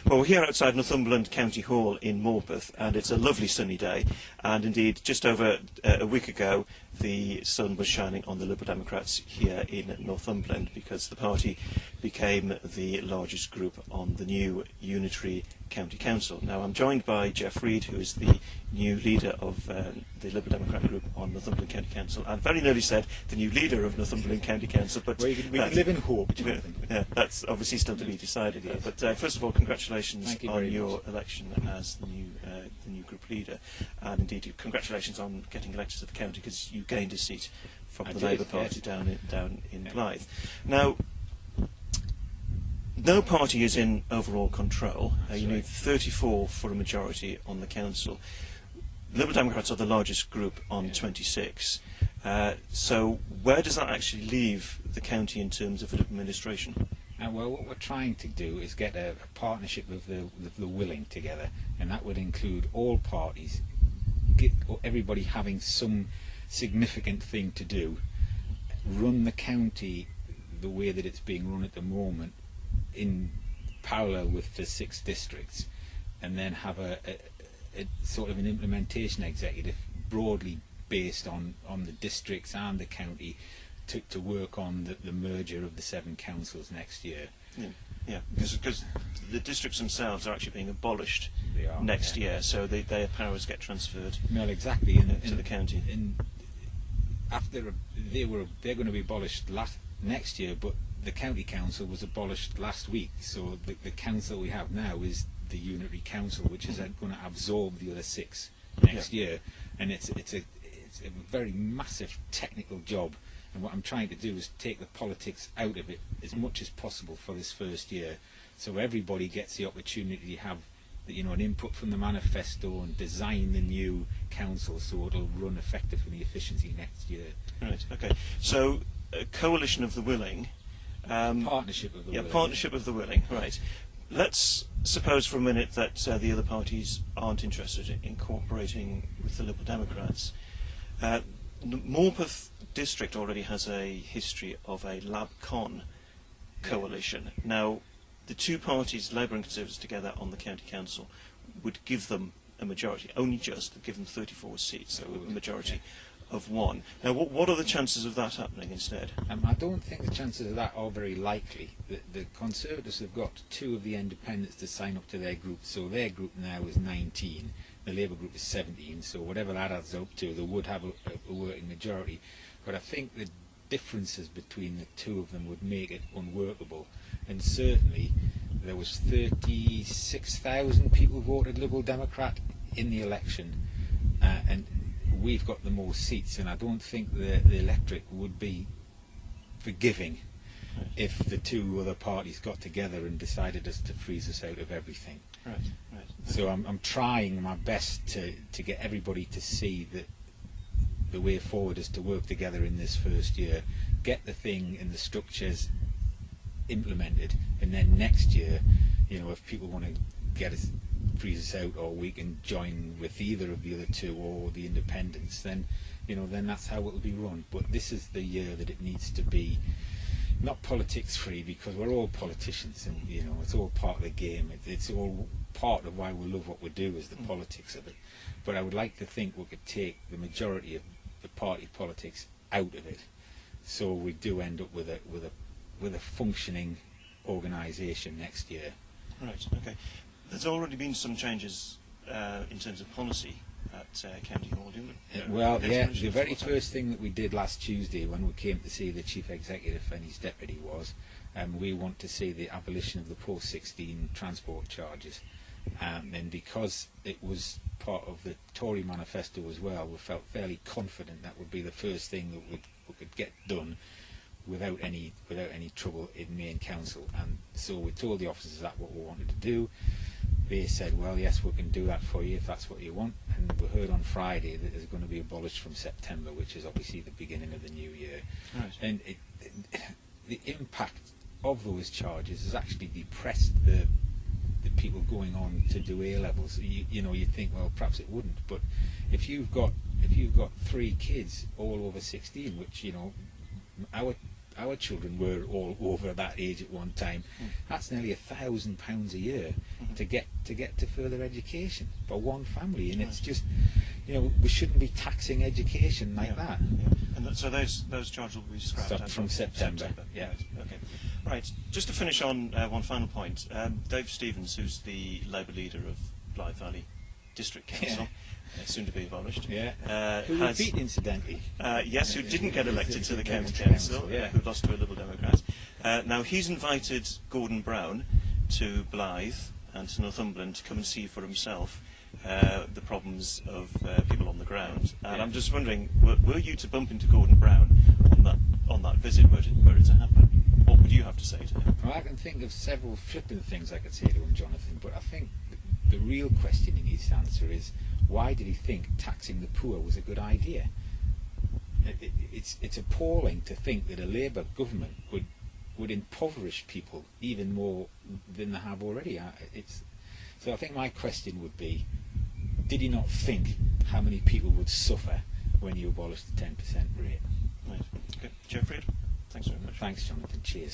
Well, we're here outside Northumberland County Hall in Morpeth, and it's a lovely sunny day. And indeed, just over a week ago, the sun was shining on the Liberal Democrats here in Northumberland, because the party became the largest group on the new unitary county council. Now, I'm joined by Jeff Reid, who is the new leader of the Liberal Democrat group on Northumberland County Council, and very nearly said the new leader of Northumberland County Council. But we can live in hope. Yeah, that's obviously still to be decided here. But first of all, congratulations on your election as the new group leader, and indeed congratulations on getting elected to the county, because you gained a seat from the Labour Party down in Blyth. Now, no party is in overall control. You need 34 for a majority on the council. Liberal Democrats are the largest group on 26. So where does that actually leave the county in terms of administration? Well, what we're trying to do is get a partnership of the willing together, and that would include all parties, everybody having some significant thing to do, run the county the way that it's being run at the moment, in parallel with the 6 districts, and then have a sort of an implementation executive broadly based on the districts and the county to work on the merger of the 7 councils next year. Yeah, because the districts themselves are actually being abolished next year, so their powers get transferred. Well, exactly, to the county. And after they're going to be abolished next year, but the county council was abolished last week, so the council we have now is the unitary council, which is going to absorb the other 6 next year, and it's a very massive technical job. And what I'm trying to do is take the politics out of it as much as possible for this first year, so everybody gets the opportunity to have, an input from the manifesto and design the new council so it'll run effectively and efficiently next year. Right. Okay. So, a coalition of the willing. Partnership of the willing. Partnership of the willing. Right. Let's suppose for a minute that the other parties aren't interested in cooperating with the Liberal Democrats. Morpeth district already has a history of a LabCon coalition. Now, the 2 parties, Labour and Conservatives together on the county council, would give them a majority, only just, give them 34 seats, so a majority of 1. Now, what are the chances of that happening instead? I don't think the chances of that are very likely. The Conservatives have got 2 of the independents to sign up to their group, so their group now is 19. The Labour group is 17, so whatever that adds up to, they would have a working majority. But I think the differences between the 2 of them would make it unworkable. And certainly there was 36,000 people voted Liberal Democrat in the election, and we've got the most seats, and I don't think the electorate would be forgiving if the 2 other parties got together and decided to freeze us out of everything. Right. So I'm trying my best to get everybody to see that the way forward is to work together in this first year, get the thing and the structures implemented, and then next year, if people want to freeze us out, or we can join with either of the other 2 or the independents, then that's how it will be run. But this is the year that it needs to be not politics free, because we're all politicians, and it's all part of the game. It's all part of why we love what we do, is the politics of it. But I would like to think we could take the majority of the party politics out of it, so we do end up with a functioning organisation next year. Right. Okay. There's already been some changes in terms of policy at County Hall, the very first thing that we did last Tuesday when we came to see the Chief Executive and his deputy was we want to see the abolition of the post-16 transport charges, and because it was part of the Tory manifesto as well, we felt fairly confident that would be the first thing that we could get done without any trouble in main council. And so we told the officers that what we wanted to do. They said, well, yes, we can do that for you if that's what you want. And we heard on Friday that it's going to be abolished from September, which is obviously the beginning of the new year. Right. And the impact of those charges has actually depressed the people going on to do A levels. You think, well, perhaps it wouldn't, but if you've got 3 kids all over 16, which our our children were all over that age at one time, that's nearly £1,000 a year to get to further education for one family, and it's just, you know, we shouldn't be taxing education like that. And so those charges will be scrapped Start from September. Yeah. Right. Okay. Right. Just to finish on one final point, Dave Stevens, who's the Labour leader of Blythe Valley District Council, soon to be abolished. Who was beat, incidentally. Yes, who didn't get elected to the county council, who lost to a Liberal Democrat. Now he's invited Gordon Brown to Blythe and to Northumberland to come and see for himself the problems of people on the ground. And I'm just wondering, were you to bump into Gordon Brown on that visit, were it to happen, what would you have to say to him? Well, I can think of several flippant things I could say to him, Jonathan, but I think the real question he needs to answer is, why did he think taxing the poor was a good idea? It's appalling to think that a Labour government would impoverish people even more than they have already. So I think my question would be, did he not think how many people would suffer when you abolished the 10% rate? Right. Okay. Geoffrey, thanks very much. Thanks, Jonathan. Cheers.